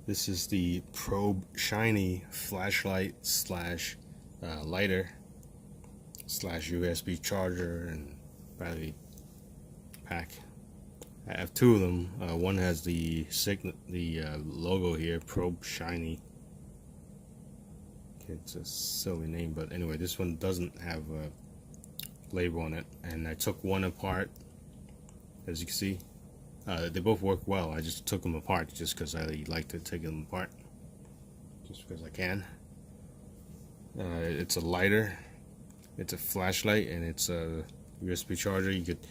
This is the Probe Shiny flashlight slash lighter slash USB charger and battery pack. I have two of them. One has the logo here, Probe Shiny. It's a silly name, but anyway, this one doesn't have a label on it. And I took one apart, as you can see. They both work well. I just took them apart just because I like to take them apart, just because I can. It's a lighter, it's a flashlight, and it's a USB charger. You could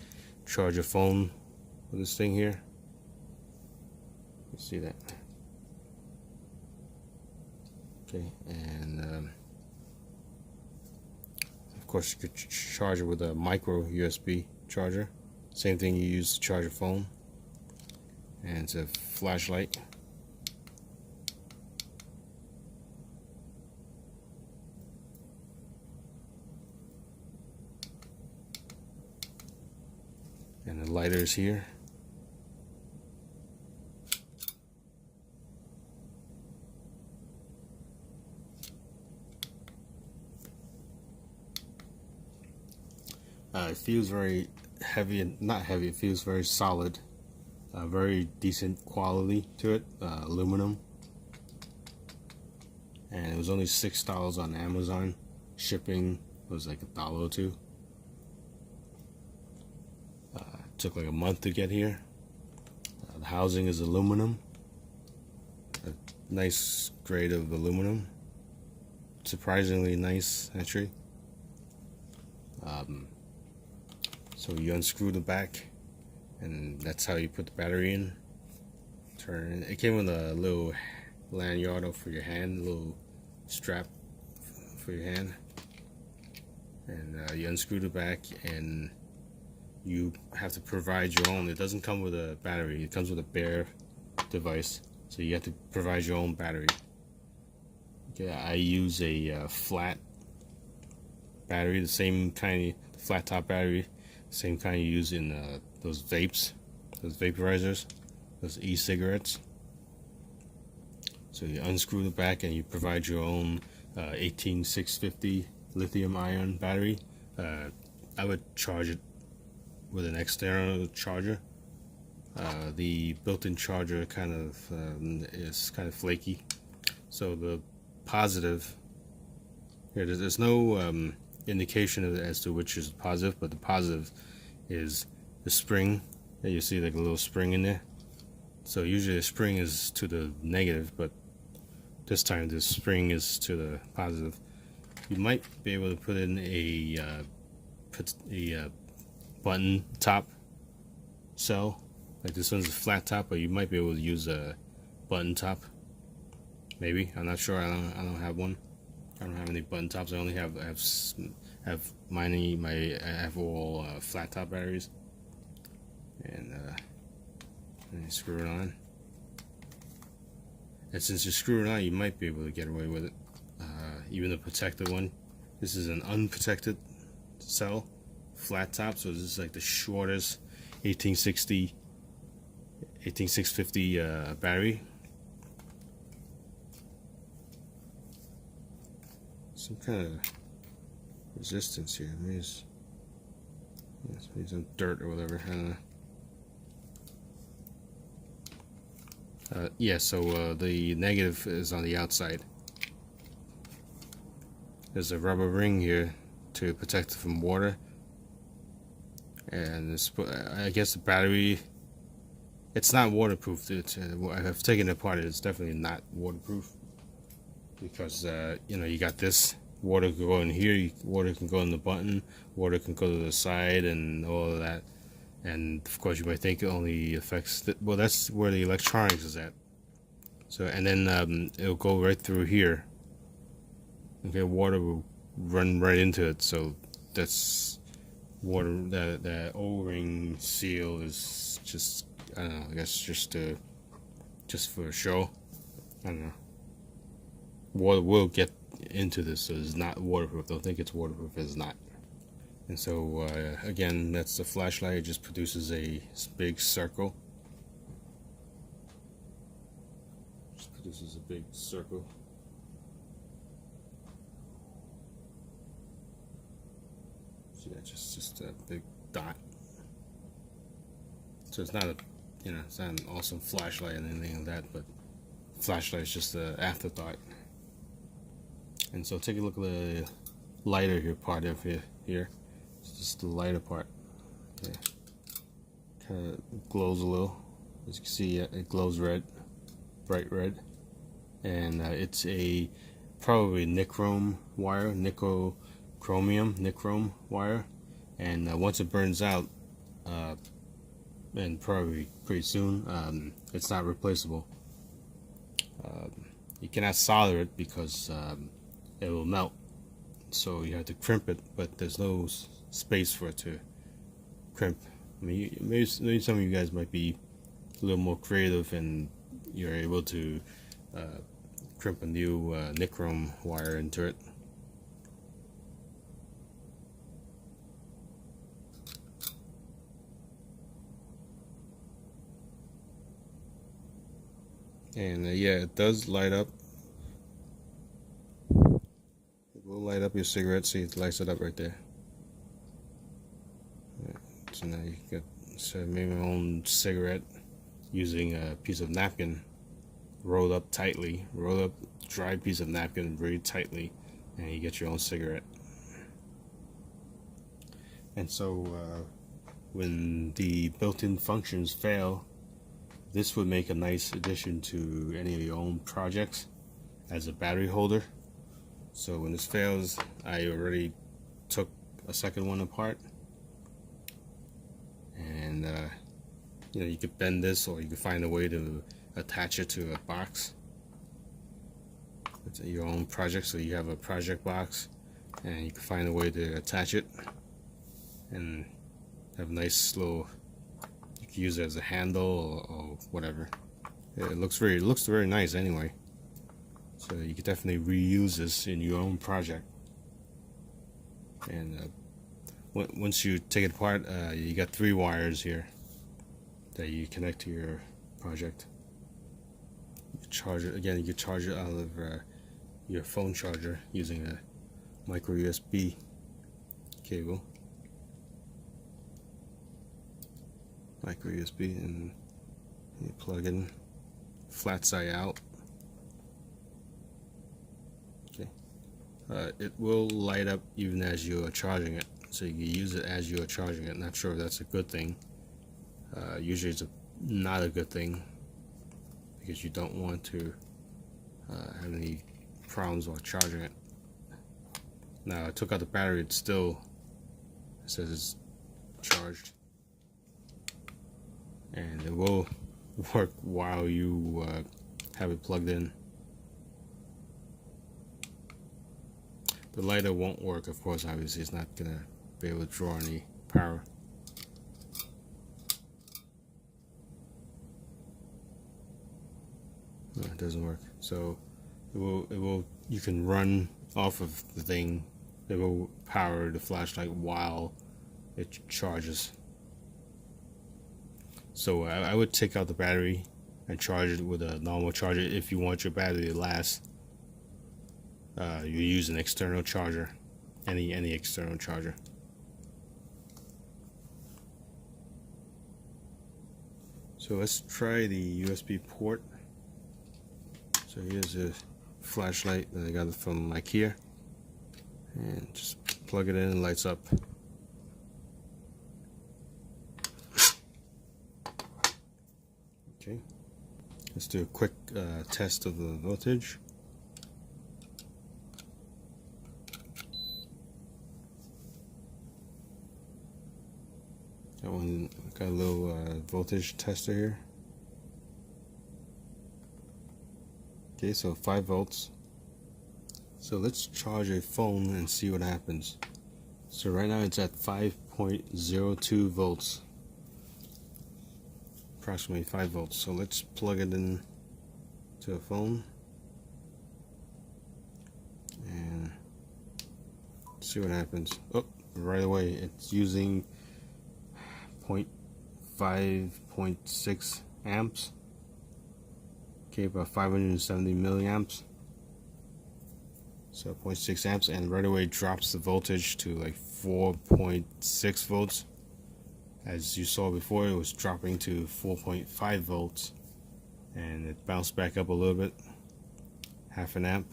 charge your phone with this thing here. You see that? Okay, and of course you could charge it with a micro USB charger. Same thing you use to charge your phone. And it's a flashlight. And the lighter is here. It feels very heavy, and not heavy, it feels very solid. Very decent quality to it, aluminum, and it was only $6 on Amazon. Shipping was like $1 or $2. It took like a month to get here. The housing is aluminum, a nice grade of aluminum, surprisingly nice actually. So you unscrew the back, and that's how you put the battery in. Turn it. It came with a little lanyard for your hand, a little strap for your hand, and you unscrew the back, and you have to provide your own. It doesn't come with a battery. It comes with a bare device, so you have to provide your own battery. Okay, I use a flat battery, the same kind of flat top battery, same kind you use in those vapes, those vaporizers, those e-cigarettes. So you unscrew the back and you provide your own 18650 lithium ion battery. I would charge it with an external charger. The built-in charger kind of is kind of flaky. So the positive here, there's no indication as to which is positive, but the positive is the spring that you see, like a little spring in there. So usually the spring is to the negative, but this time the spring is to the positive. You might be able to put in a button top cell, like this one's a flat top, but you might be able to use a button top. Maybe, I'm not sure. I don't have one. I don't have any button tops. I only have all flat top batteries, and you screw it on. And since you screw it on, you might be able to get away with it. Even the protected one. This is an unprotected cell, flat top. So this is like the shortest 18650 battery. Some kind of resistance here. Maybe some dirt or whatever. I don't know. Yeah, so the negative is on the outside. There's a rubber ring here to protect it from water. And I guess the battery, it's not waterproof. I've taken it apart. It's definitely not waterproof. Because you got this, water can go in here, water can go in the button, water can go to the side, and all of that. And of course you might think it only affects well, that's where the electronics is at. So, and then it'll go right through here. Okay, water will run right into it. So that's water. That O-ring seal is just, I don't know, I guess just for show. I don't know. Water will get into this, so it's not waterproof. Don't think it's waterproof, it's not. And so again, that's the flashlight. It just produces a big circle. This is a big circle. See that? Just a big dot. So it's not a, you know, it's not an awesome flashlight and anything like that, but flashlight is just an afterthought. And so take a look at the lighter here part of here. It's just the lighter part. Okay. Kind of glows a little. As you can see, it glows red, bright red, and it's a probably nichrome wire, nichrome wire, and once it burns out, and probably pretty soon, it's not replaceable. You cannot solder it because it will melt, so you have to crimp it, but there's no space for it to crimp. I mean, maybe some of you guys might be a little more creative and you're able to crimp a new nichrome wire into it. And yeah, it does light up. It will light up your cigarette. See, it lights it up right there. So now you can make my own cigarette using a piece of napkin, rolled up tightly, roll up dry piece of napkin very tightly, and you get your own cigarette. And so when the built-in functions fail, this would make a nice addition to any of your own projects as a battery holder. So when this fails, I already took a second one apart, and you know, you could bend this, or you could find a way to attach it to a box. It's your own project, so you have a project box, and you can find a way to attach it, and have a nice little. You can use it as a handle or whatever. It looks very nice anyway. So you could definitely reuse this in your own project. And once you take it apart, you got 3 wires here that you connect to your project. You charge it again. You can charge it out of your phone charger using a micro USB cable. Micro USB, and you plug in flat side out. Okay, it will light up even as you are charging it, so you can use it as you are charging it. Not sure if that's a good thing. Usually it's not a good thing, because you don't want to have any problems while charging it. Now I took out the battery, it still says it's charged, and it will work while you have it plugged in. The lighter won't work, of course. Obviously it's not gonna be able to draw any power. No, it doesn't work. So it will you can run off of the thing. It will power the flashlight while it charges. So I would take out the battery and charge it with a normal charger. If you want your battery to last, you use an external charger, any external charger. So let's try the USB port. So here's a flashlight that I got from IKEA, and just plug it in and lights up. Okay, let's do a quick test of the voltage. Got a little voltage tester here. Okay, so 5 volts. So let's charge a phone and see what happens. So right now it's at 5.02 volts. Approximately 5 volts. So let's plug it in to a phone and see what happens. Oh, right away it's using 5.6 amps. Okay, about 570 milliamps. So 0.6 amps, and right away drops the voltage to like 4.6 volts. As you saw before, it was dropping to 4.5 volts, and it bounced back up a little bit, half an amp.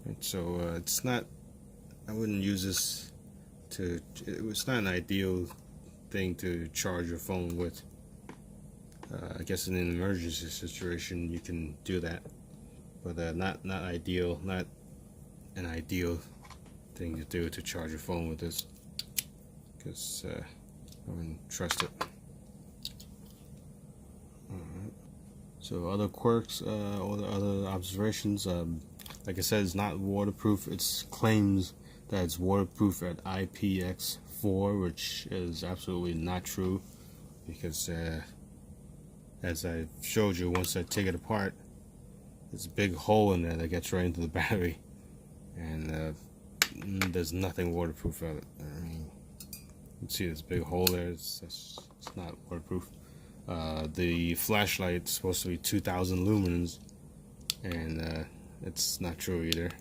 And so it's not, I wouldn't use this to, it's not an ideal thing to charge your phone with. I guess in an emergency situation you can do that, but not ideal, not an ideal thing to do to charge your phone with this, because I wouldn't trust it. Alright. So other quirks, or the other observations, like I said, it's not waterproof. It claims that it's waterproof at IPX4, which is absolutely not true, because as I showed you, once I take it apart, there's a big hole in there that gets right into the battery, and there's nothing waterproof of it. I mean, you can see this big hole there. It's not waterproof. The flashlight is supposed to be 2,000 lumens, and it's not true either.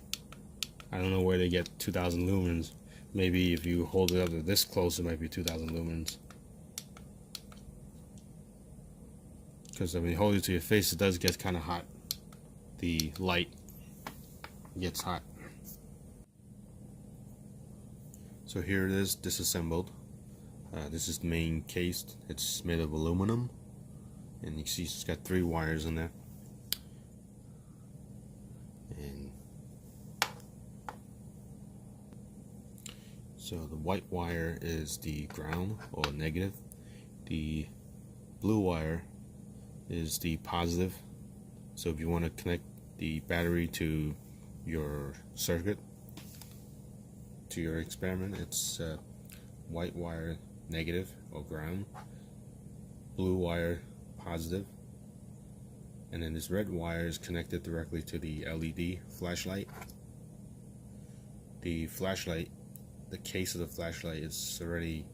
I don't know where they get 2,000 lumens. Maybe if you hold it up to this close, it might be 2,000 lumens. Because when you hold it to your face, it does get kind of hot. The light gets hot. So here it is, disassembled. This is the main case. It's made of aluminum, and you see it's got 3 wires in there. And so the white wire is the ground or negative. The blue wire is the positive. So if you want to connect the battery to your circuit, to your experiment, it's white wire negative or ground, blue wire positive, and then this red wire is connected directly to the LED flashlight. The flashlight, the case of the flashlight is already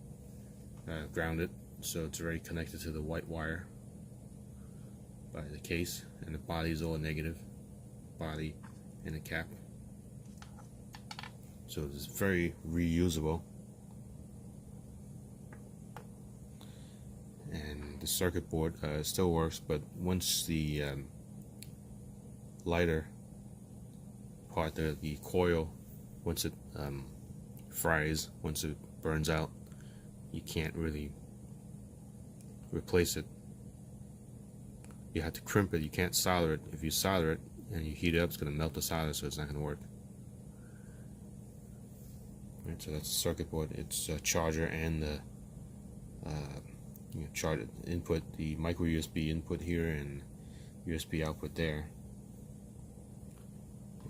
grounded, so it's already connected to the white wire by the case, and the body is all negative, body and a cap. So it's very reusable, and the circuit board still works, but once the lighter part, the coil, once it fries, once it burns out, you can't really replace it. You have to crimp it. You can't solder it. If you solder it and you heat it up, it's going to melt the solder, so it's not going to work. Right, so that's the circuit board. It's a charger and the charge input, the micro USB input here and USB output there.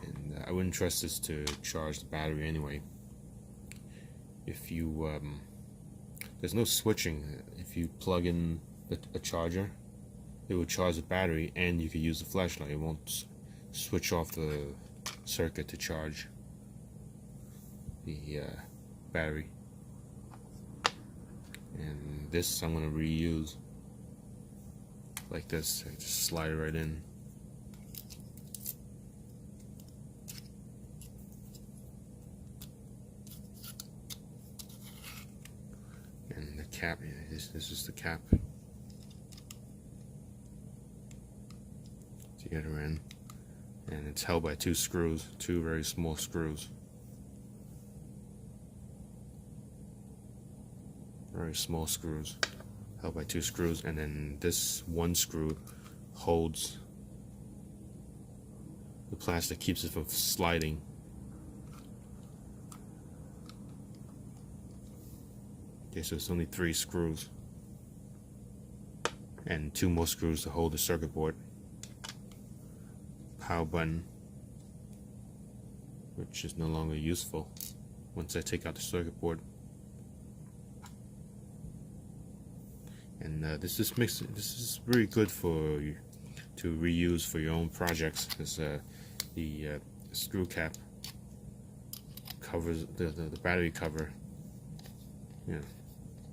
And I wouldn't trust this to charge the battery anyway. If you there's no switching. If you plug in a charger, it will charge the battery, and you can use the flashlight. It won't switch off the circuit to charge the battery. And this I'm going to reuse like this. I just slide it right in. And the cap, this is the cap to get her in, and it's held by 2 screws, 2 very small screws. Very small screws, held by 2 screws, and then this 1 screw holds the plastic, keeps it from sliding. Okay, so it's only 3 screws, and 2 more screws to hold the circuit board. Power button, which is no longer useful once I take out the circuit board. And this is really good for you to reuse for your own projects, because the screw cap covers the battery cover Yeah,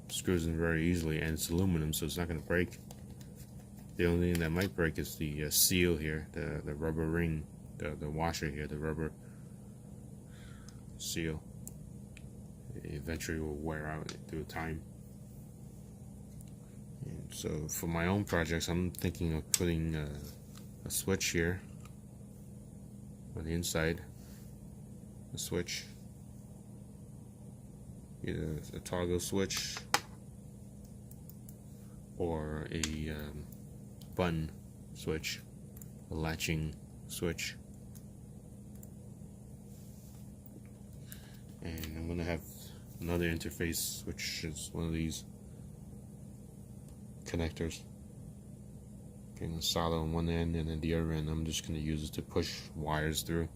screws in very easily, and it's aluminum, so it's not going to break. The only thing that might break is the seal here, the rubber ring, the washer here, the rubber seal. It eventually will wear out through time. And so for my own projects, I'm thinking of putting a switch here on the inside. A switch, either a toggle switch or a button switch, a latching switch. And I'm going to have another interface, which is one of these connectors. Okay, I'm solder on one end, and then the other end I'm just going to use it to push wires through.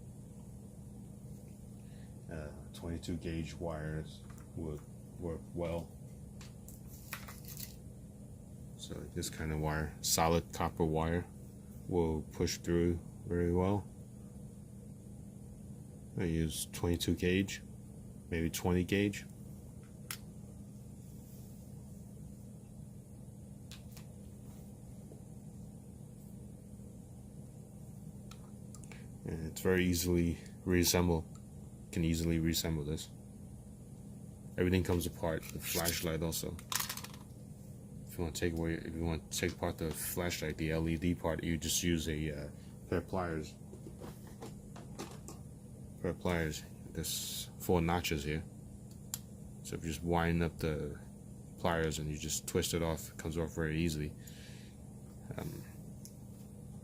22 gauge wires would work well. So this kind of wire, solid copper wire, will push through very well. I use 22 gauge, maybe 20 gauge. And it's very easily reassembled. Can easily reassemble this. Everything comes apart. The flashlight also. If you want to take apart the flashlight, the LED part, you just use a pair of pliers. There's 4 notches here. So if you just wind up the pliers and you just twist it off, it comes off very easily. You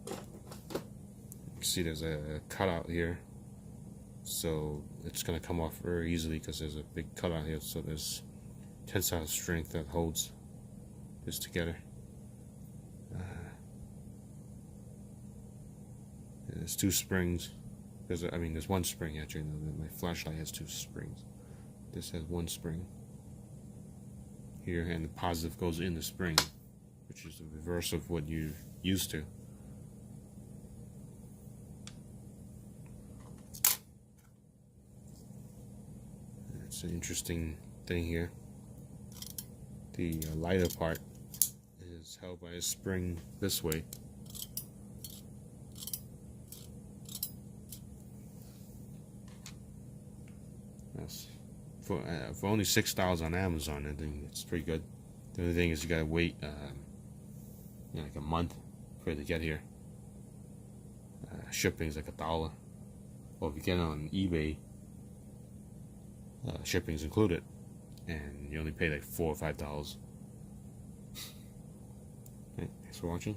can see there's a cutout here. So it's going to come off very easily because there's a big cutout here. So there's tensile strength that holds this together. There's 2 springs. There's 1 spring actually. My flashlight has 2 springs. This has 1 spring here, and the positive goes in the spring, which is the reverse of what you're used to. It's an interesting thing here. The lighter part is held by a spring this way. That's for only $6 on Amazon. I think it's pretty good. The only thing is you gotta wait like a month for it to get here. Shipping is like $1, or if you get it on eBay, shipping's included, and you only pay like $4 or $5. Okay, thanks for watching.